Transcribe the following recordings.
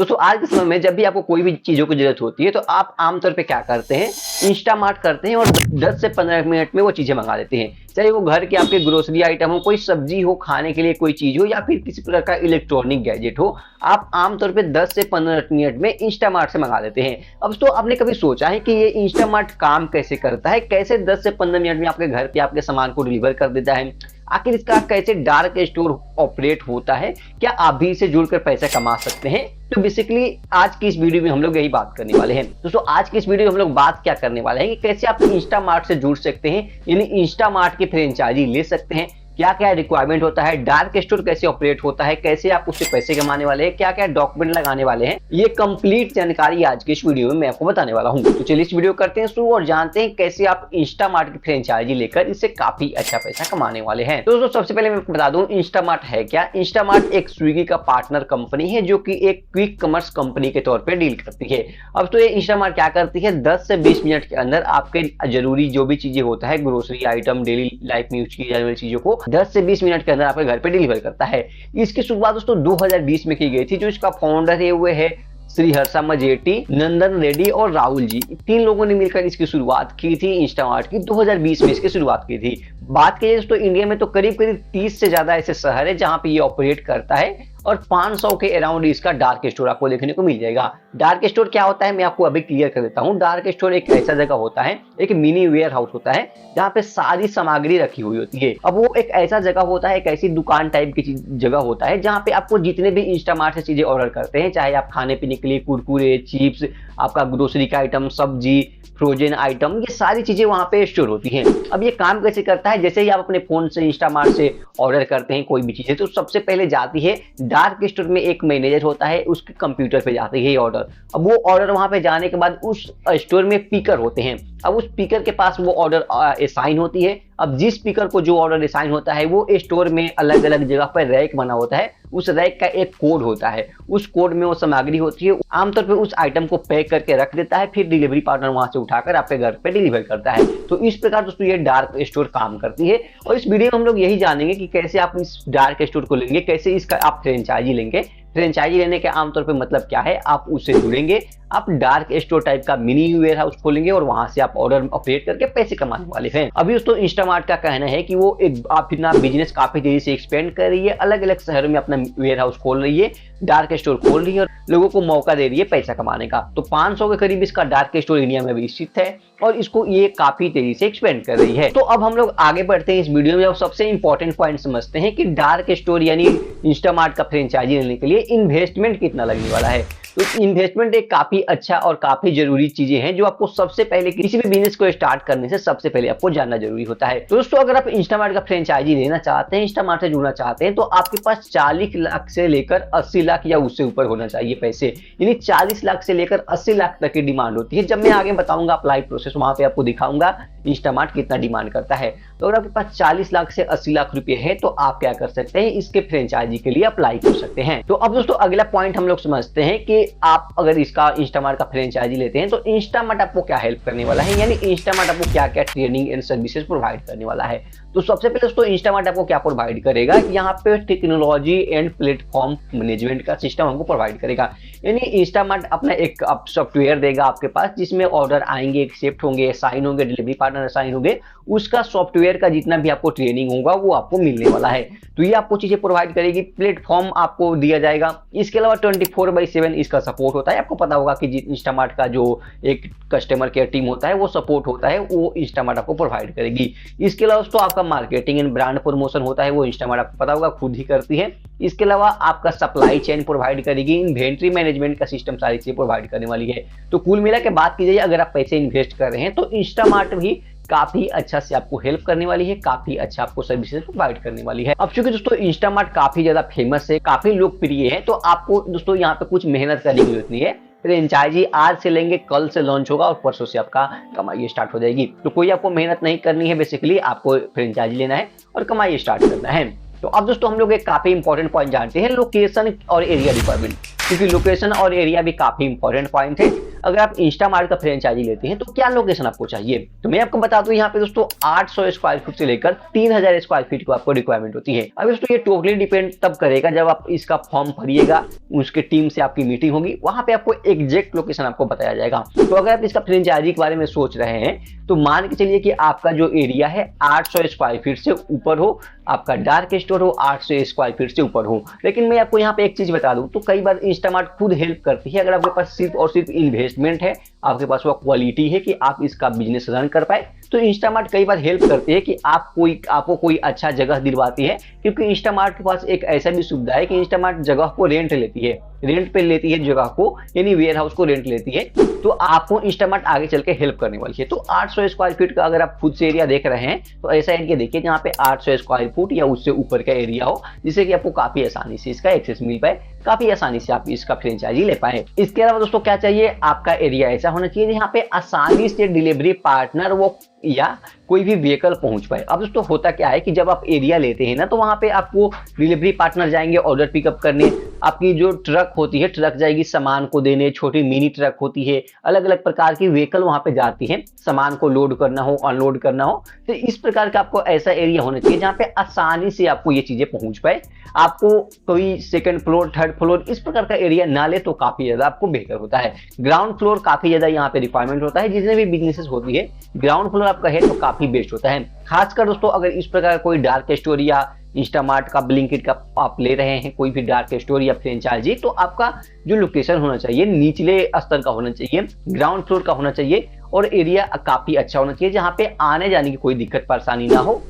दोस्तों आज के समय में जब भी आपको कोई भी चीज़ों की ज़रूरत होती है तो आप आमतौर पे क्या करते हैं, इंस्टामार्ट करते हैं और 10 से 15 मिनट में वो चीज़ें मंगा लेते हैं। चाहे वो घर के आपके ग्रोसरी आइटम हो, कोई सब्जी हो, खाने के लिए कोई चीज़ हो या फिर किसी प्रकार का इलेक्ट्रॉनिक गैजेट हो, आप आमतौर पे 10 से 15 मिनट में इंस्टामार्ट से मंगा लेते हैं। अब तो आपने कभी सोचा है कि ये इंस्टामार्ट काम कैसे करता है? कैसे 10 से 15 मिनट में आपके घर पे आपके सामान को डिलीवर कर देता है? आखिर इसका कैसे डार्क स्टोर ऑपरेट होता है? क्या आप भी इसे जुड़कर पैसा कमा सकते हैं? तो बेसिकली आज की इस वीडियो में हम लोग यही बात करने वाले हैं। दोस्तों आज की इस वीडियो में हम लोग बात क्या करने वाले हैं कि कैसे आप इंस्टामार्ट से जुड़ सकते हैं, यानी इंस्टामार्ट की फ्रेंचाइजी ले सकते हैं। क्या क्या रिक्वायरमेंट होता है, डार्क स्टोर कैसे ऑपरेट होता है, कैसे आप उससे पैसे कमाने वाले हैं, क्या क्या डॉक्यूमेंट लगाने वाले हैं, ये कंप्लीट जानकारी आज के इस वीडियो में मैं आपको बताने वाला हूं। तो चलिए इस वीडियो करते हैं शुरू और जानते हैं कैसे आप इंस्टामार्ट की फ्रेंचाइजी लेकर इससे काफी अच्छा पैसा कमाने वाले हैं। तो दोस्तों सबसे पहले मैं आपको बता दूं इंस्टामार्ट है क्या। इंस्टामार्ट एक स्विगी का पार्टनर कंपनी है जो कि एक क्विक कॉमर्स कंपनी के तौर पर डील करती है। अब तो ये इंस्टामार्ट क्या करती है, 10 से 20 मिनट के अंदर आपके जरूरी जो भी चीजें होता है, ग्रोसरी आइटम, डेली लाइफ में यूज की जाने वाली चीजों को 10 से 20 मिनट के अंदर आपके घर पे डिलीवर करता है। इसकी शुरुआत दोस्तों 2020 में की गई थी। जो इसका फाउंडर है हुए है श्री हर्षा मजेटी, नंदन रेड्डी और राहुल जी। 3 लोगों ने मिलकर इसकी शुरुआत की थी। इंस्टामार्ट की 2020 में इसकी शुरुआत की थी। बात की जाए दोस्तों इंडिया में तो करीब करीब 30 से ज्यादा ऐसे शहर है जहां पे ये ऑपरेट करता है और 500 के अराउंड इसका डार्क स्टोर आपको देखने को मिल जाएगा। डार्क स्टोर क्या होता है मैं आपको अभी क्लियर कर देता हूं। डार्क स्टोर एक ऐसा जगह होता है, एक मिनी वेयर हाउस होता है जहां पे सारी सामग्री रखी हुई होती है। अब वो एक ऐसा जगह होता है, एक ऐसी दुकान टाइप की जगह होता है जहां पे आपको जितने भी इंस्टामार्ट से चीजें ऑर्डर करते हैं, चाहे आप खाने पीने के लिए कुरकुरे, चिप्स, आपका ग्रोसरी का आइटम, सब्जी, फ्रोजन आइटम, ये सारी चीजें वहां पे स्टोर होती हैं। अब ये काम कैसे करता है, जैसे ही आप अपने फोन से इंस्टामार्ट से ऑर्डर करते हैं कोई भी चीजें, तो सबसे पहले जाती है डार्क स्टोर में एक मैनेजर होता है, उसके कंप्यूटर पे जाती है ये ऑर्डर। अब वो ऑर्डर वहां पे जाने के बाद उस स्टोर में पिकर होते हैं। अब उस पिकर के पास वो ऑर्डर असाइन होती है। अब जिस पिकर को जो ऑर्डर असाइन होता है वो स्टोर में अलग अलग जगह पर रैक बना होता है। उस रैक का एक कोड होता है, उस कोड में वो सामग्री होती है। आमतौर पर उस आइटम को पैक करके रख देता है, फिर डिलीवरी पार्टनर वहां से उठाकर आपके घर पे डिलीवर करता है। तो इस प्रकार दोस्तों ये डार्क स्टोर काम करती है। और इस वीडियो में हम लोग यही जानेंगे कि कैसे आप इस डार्क स्टोर को लेंगे, कैसे इसका आप फ्रेंचाइजी लेंगे। फ्रेंचाइजी लेने के आमतौर पे मतलब क्या है, आप उससे जुड़ेंगे, आप डार्क स्टोर टाइप का मिनी वेयर हाउस खोलेंगे और वहां से आप ऑर्डर ऑपरेट करके पैसे कमाने वाले हैं। अभी दोस्तों इंस्टामार्ट का कहना है कि वो अपना बिजनेस काफी तेजी से एक्सपेंड कर रही है, अलग अलग शहरों में अपना वेयर हाउस खोल रही है, डार्क स्टोर खोल रही है और लोगों को मौका दे रही है पैसा कमाने का। तो 500 के करीब इसका डार्क स्टोर इंडिया में भी स्थित है और इसको ये काफी तेजी से एक्सपेंड कर रही है। तो अब हम लोग आगे बढ़ते हैं इस वीडियो में और सबसे इंपॉर्टेंट पॉइंट समझते हैं कि डार्क स्टोर यानी इंस्टामार्ट का फ्रेंचाइजी लेने के लिए इन्वेस्टमेंट कितना लगने वाला है। तो इन्वेस्टमेंट एक काफी अच्छा और काफी जरूरी चीजें हैं जो आपको सबसे पहले किसी भी बिजनेस को स्टार्ट करने से सबसे पहले आपको जानना जरूरी होता है। तो दोस्तों अगर आप इंस्टामार्ट का फ्रेंचाइजी लेना चाहते हैं, इंस्टामार्ट से जुड़ना चाहते हैं, तो आपके पास 40 लाख से लेकर 80 लाख या उससे ऊपर होना चाहिए पैसे। यानी 40 लाख से लेकर 80 लाख तक की डिमांड होती है। जब मैं आगे बताऊंगा अप्लाई प्रोसेस, वहां पे आपको दिखाऊंगा इंस्टामार्ट कितना डिमांड करता है। तो अगर आपके पास 40 लाख से 80 लाख रुपए है तो आप क्या कर सकते हैं, इसके फ्रेंचाइजी के लिए अप्लाई कर सकते हैं। तो अब दोस्तों अगला पॉइंट हम लोग समझते हैं कि आप अगर इसका इंस्टामार्ट का फ्रेंचाइजी लेते हैं तो इंस्टामार्ट आपको क्या हेल्प करने वाला है, यानी इंस्टामार्ट आपको क्या क्या ट्रेनिंग एंड सर्विसेज प्रोवाइड करने वाला है। तो सबसे पहले दोस्तों इंस्टामार्ट आपको क्या प्रोवाइड करेगा, यहाँ पे टेक्नोलॉजी एंड प्लेटफॉर्म मैनेजमेंट का सिस्टम हमको प्रोवाइड करेगा। यानी इंस्टामार्ट अपना एक सॉफ्टवेयर देगा आपके पास जिसमें ऑर्डर आएंगे, एक्सेप्ट होंगे, असाइन होंगे, डिलीवरी पार्टनर असाइन होंगे, उसका सॉफ्टवेयर का जितना भी आपको ट्रेनिंग होगा वो आपको मिलने वाला है। तो ये आपको चीजें प्रोवाइड करेगी, प्लेटफॉर्म आपको दिया जाएगा। इसके अलावा 24/7 इसका सपोर्ट होता है। आपको पता होगा कि इंस्टामार्ट का जो एक कस्टमर केयर टीम होता है वो सपोर्ट होता है, वो इंस्टामार्ट आपको प्रोवाइड करेगी। इसके अलावा दोस्तों आपका मार्केटिंग एंड ब्रांड प्रमोशन होता है, वो इंस्टामार्ट आपको पता होगा खुद ही करती है। इसके अलावा आपका सप्लाई चेन प्रोवाइड करेगी, इन्वेंट्री मैनेजमेंट का सिस्टम सारी चीजें प्रोवाइड करने वाली है। तो कुल मिला के बात की जाए अगर आप पैसे इन्वेस्ट कर रहे हैं तो इंस्टामार्ट भी काफी अच्छा से आपको हेल्प करने वाली है, काफी अच्छा आपको सर्विसेज प्रोवाइड करने वाली है। अब चूंकि दोस्तों इंस्टामार्ट काफी ज्यादा फेमस है, काफी लोकप्रिय है, तो आपको दोस्तों यहाँ पे कुछ मेहनत करने की जरूरत नहीं है। फ्रेंचाइजी आज से लेंगे, कल से लॉन्च होगा और परसों से आपका कमाई स्टार्ट हो जाएगी। तो कोई आपको मेहनत नहीं करनी है, बेसिकली आपको फ्रेंचाइजी लेना है और कमाई स्टार्ट करना है। तो अब दोस्तों हम लोग एक काफी इंपॉर्टेंट पॉइंट जानते हैं, लोकेशन और एरिया रिक्वायरमेंट, क्योंकि लोकेशन और एरिया भी काफी इंपॉर्टेंट पॉइंट है। अगर आप इंस्टामार्ट का फ्रेंचाइजी लेते हैं तो क्या लोकेशन आपको चाहिए, तो मैं आपको बता दूं यहाँ पे दोस्तों 800 स्क्वायर फीट से लेकर 3000 स्क्वायर फीट को आपको रिक्वायरमेंट होती है। अब दोस्तों ये टोटली डिपेंड तब करेगा जब आप इसका फॉर्म भरिएगा, उसके टीम से आपकी मीटिंग होगी, वहां पे आपको एग्जैक्ट लोकेशन आपको बताया जाएगा। तो अगर आप इसका फ्रेंचाइजी के बारे में सोच रहे हैं तो मान के चलिए कि आपका जो एरिया है 800 स्क्वायर फीट से ऊपर हो, आपका डार्क स्टोर हो 800 स्क्वायर फीट से ऊपर हो। लेकिन मैं आपको यहाँ पे एक चीज बता दूं, तो कई बार इंस्टामार्ट खुद हेल्प करती है। अगर आपके पास सिर्फ और सिर्फ इन्वेस्टमेंट है, आपके पास वो क्वालिटी है कि आप इसका बिजनेस रन कर पाए, तो इंस्टामार्ट कई बार हेल्प करती है कि आपको कोई अच्छा जगह दिलवाती है। क्योंकि इंस्टामार्ट के पास एक ऐसा भी सुविधा है कि इंस्टामार्ट जगह को रेंट लेती है, रेंट पे लेती है जगह को, यानी वेयर हाउस को रेंट लेती है। तो आपको इंस्टामार्ट आगे चल के हेल्प करने वाली है। तो 800 स्क्वायर फीट का अगर आप खुद से एरिया देख रहे हैं तो ऐसा एरिया देखिए जहाँ पे 800 स्क्वायर फुट या उससे ऊपर का एरिया हो, जिससे कि आपको काफी आसानी से इसका एक्सेस मिल पाए, काफी आसानी से आप इसका फ्रेंचाइजी ले पाए। इसके अलावा दोस्तों क्या चाहिए, आपका एरिया ऐसा होना चाहिए जहाँ पे आसानी से डिलीवरी पार्टनर वो या कोई भी व्हीकल पहुंच पाए। अब दोस्तों होता क्या है कि जब आप एरिया लेते हैं ना, तो वहां पे आपको डिलीवरी पार्टनर जाएंगे ऑर्डर पिकअप करने, आपकी जो ट्रक होती है ट्रक जाएगी सामान को देने, छोटी मिनी ट्रक होती है, अलग अलग प्रकार की व्हीकल वहां पे जाती है, सामान को लोड करना हो अनलोड करना हो। तो इस प्रकार का आपको ऐसा एरिया होना चाहिए जहाँ पे आसानी से आपको ये चीजें पहुंच पाए। आपको कोई सेकंड फ्लोर थर्ड फ्लोर इस प्रकार का एरिया ना ले तो काफी ज्यादा आपको बेहतर होता है। ग्राउंड फ्लोर काफी ज्यादा यहाँ पे रिक्वायरमेंट होता है, जितने भी बिजनेसेस होती है ग्राउंड फ्लोर आपका है तो काफी बेस्ट होता है। खासकर दोस्तों अगर इस प्रकार कोई डार्क स्टोर या इंस्टामार्ट का ब्लिंकिट का आप ले रहे हैं, कोई भी डार्क स्टोर या फ्रेंचाइजी, तो आपका जो लोकेशन होना चाहिए निचले स्तर का होना चाहिए, ग्राउंड फ्लोर का होना चाहिए और एरिया काफी अच्छा होना चाहिए जहां पे आने जाने की कोई दिक्कत परेशानी ना हो,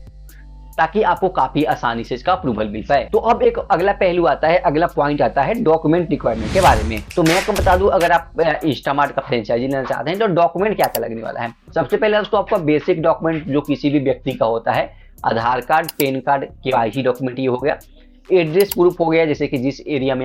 ताकि आपको काफी आसानी से इसका अप्रूवल मिल पाए। तो अब एक अगला पहलू आता है, अगला पॉइंट आता है डॉक्यूमेंट रिक्वायरमेंट के बारे में। तो मैं आपको बता दूं, अगर आप इंस्टामार्ट का फ्रेंचाइजी लेना चाहते हैं तो डॉक्यूमेंट क्या क्या लगने वाला है। सबसे पहले दोस्तों आपका बेसिक डॉक्यूमेंट जो किसी भी व्यक्ति का होता है, Aadhaar card, PAN card, KYC document ये हो गया, एड्रेस प्रूफ हो गया, जैसे कि जिस एरिया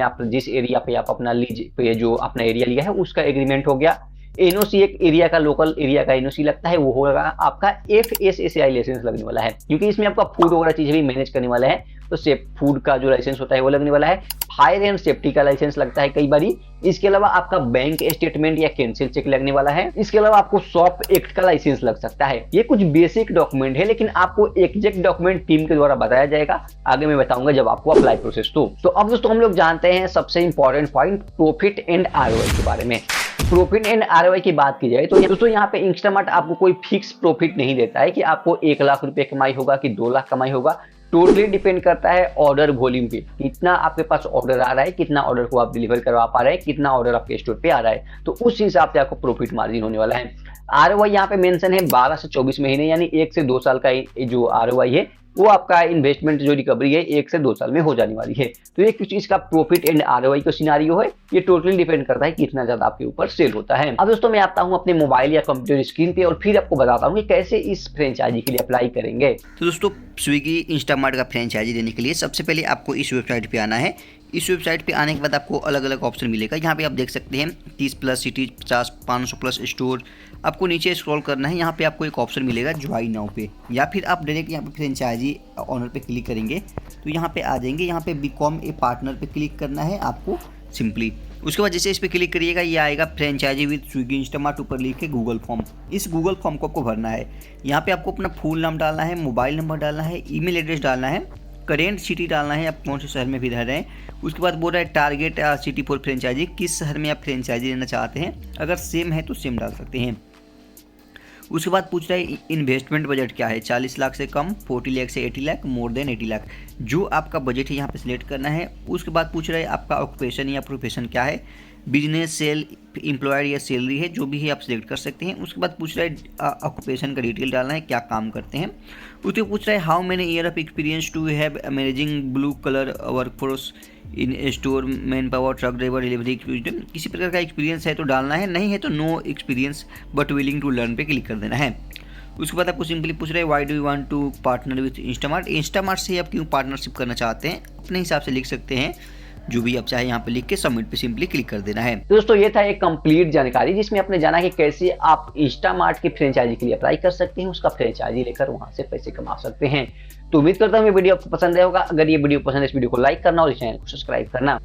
पे आप अपना लीज पे जो अपना एरिया लिया है उसका एग्रीमेंट हो गया। एनओसी, एक एरिया का लोकल एरिया का एनओसी लगता है, वो होगा आपका FSSAI लाइसेंस लगने वाला है, क्योंकि इसमें आपका फूड वगैरह चीजें भी मैनेज करने वाला है, तो सेफ फूड का जो लाइसेंस होता है वो लगने वाला है। फायर एंड सेफ्टी का लाइसेंस लगता है कई बारी। इसके अलावा आपका बैंक स्टेटमेंट या कैंसिल चेक लगने वाला है। इसके अलावा आपको शॉप एक्ट का लाइसेंस लग सकता है। ये कुछ बेसिक डॉक्यूमेंट है, लेकिन आपको एग्जैक्ट डॉक्यूमेंट टीम के द्वारा बताया जाएगा, आगे मैं बताऊंगा जब आपको अप्लाई प्रोसेस। तो अब दोस्तों हम लोग जानते हैं सबसे important point profit and ROI के बारे में। प्रॉफिट एंड ROI की बात की जाए तो दोस्तों यहाँ पे इंस्टामार्ट आपको कोई फिक्स प्रॉफिट नहीं देता है कि आपको 1 लाख रुपए कमाई होगा कि 2 लाख कमाई होगा। टोटली डिपेंड करता है ऑर्डर वॉल्यूम पे, कितना आपके पास ऑर्डर आ रहा है, कितना ऑर्डर को आप डिलीवर करवा पा रहे हैं, कितना ऑर्डर आपके स्टोर पे आ रहा है, तो उस हिसाब से आपको प्रॉफिट मार्जिन होने वाला है। ROI यहाँ पे मेंशन है 12 से 24 महीने, यानी 1 से 2 साल का जो ROI है वो आपका इन्वेस्टमेंट जो रिकवरी है 1 से 2 साल में हो जाने वाली है। तो ये कुछ इसका प्रॉफिट एंड ROI का सिनारियो है, ये टोटली डिपेंड करता है कितना ज्यादा आपके ऊपर सेल होता है। अब दोस्तों मैं आता हूँ अपने मोबाइल या कंप्यूटर स्क्रीन पे और फिर आपको बताता हूँ कि कैसे इस फ्रेंचाइजी के लिए अप्लाई करेंगे। तो दोस्तों स्विगी इंस्टामार्ट का फ्रेंचाइजी देने के लिए सबसे पहले आपको इस वेबसाइट पे आना है। इस वेबसाइट पे आने के बाद आपको अलग अलग ऑप्शन मिलेगा। यहाँ पे आप देख सकते हैं 30+ सिटी, 50, 500 प्लस स्टोर। आपको नीचे स्क्रॉल करना है, यहाँ पे आपको एक ऑप्शन मिलेगा ज्वाइन नाउ पे, या फिर आप डायरेक्ट यहाँ पे फ्रेंचाइजी ऑनर पे क्लिक करेंगे तो यहाँ पे आ जाएंगे। यहाँ पे बिकॉम ए पार्टनर पे क्लिक करना है आपको सिंपली। उसके बाद जैसे इस पे क्लिक करिएगा ये आएगा फ्रेंचाइजी विद स्विगी इंस्टामार्ट, ऊपर लिख के गूगल फॉर्म। इस गूगल फॉर्म को आपको भरना है। यहाँ पे आपको अपना फुल नाम डालना है, मोबाइल नंबर डालना है, ईमेल एड्रेस डालना है, करेंट सिटी डालना है, आप कौन से शहर में भी रह रहे हैं। उसके बाद बोल रहा है टारगेट सिटी फॉर फ्रेंचाइजी, किस शहर में आप फ्रेंचाइजी लेना चाहते हैं, अगर सेम है तो सेम डाल सकते हैं। उसके बाद पूछ रहा है इन्वेस्टमेंट बजट क्या है, 40 लाख से कम, 40 लाख से 80 लाख, मोर देन 80 लाख, जो आपका बजट है यहाँ पे सिलेक्ट करना है। उसके बाद पूछ रहा है आपका ऑक्यूपेशन या प्रोफेशन क्या है, बिजनेस, सेल, एम्प्लॉयर या सैलरी है, जो भी है आप सिलेक्ट कर सकते हैं। उसके बाद पूछ रहा है ऑक्यूपेशन का डिटेल डालना है, क्या काम करते हैं। उसके पूछ रहा है how many year of experience to have managing blue colour workforce in store, man power, truck driver, delivery, किसी प्रकार का एक्सपीरियंस है तो डालना है, नहीं है तो no experience but willing to learn पे क्लिक कर देना है। उसके बाद आपको सिंपली पूछ रहे हैं why do you want to partner with Instamart, Instamart से आप क्यों पार्टनरशिप करना चाहते हैं, अपने हिसाब से लिख सकते हैं, जो भी आप चाहे यहाँ पे लिख के सबमिट पे सिंपली क्लिक कर देना है। दोस्तों ये था एक कंप्लीट जानकारी जिसमें आपने जाना कि कैसे आप इंस्टामार्ट की फ्रेंचाइजी के लिए अप्लाई कर सकते हैं, उसका फ्रेंचाइजी लेकर वहां से पैसे कमा सकते हैं। तो उम्मीद करता हूँ ये वीडियो आपको पसंद आया होगा। अगर ये वीडियो पसंद है इस वीडियो को लाइक करना और इस चैनल को सब्सक्राइब करना।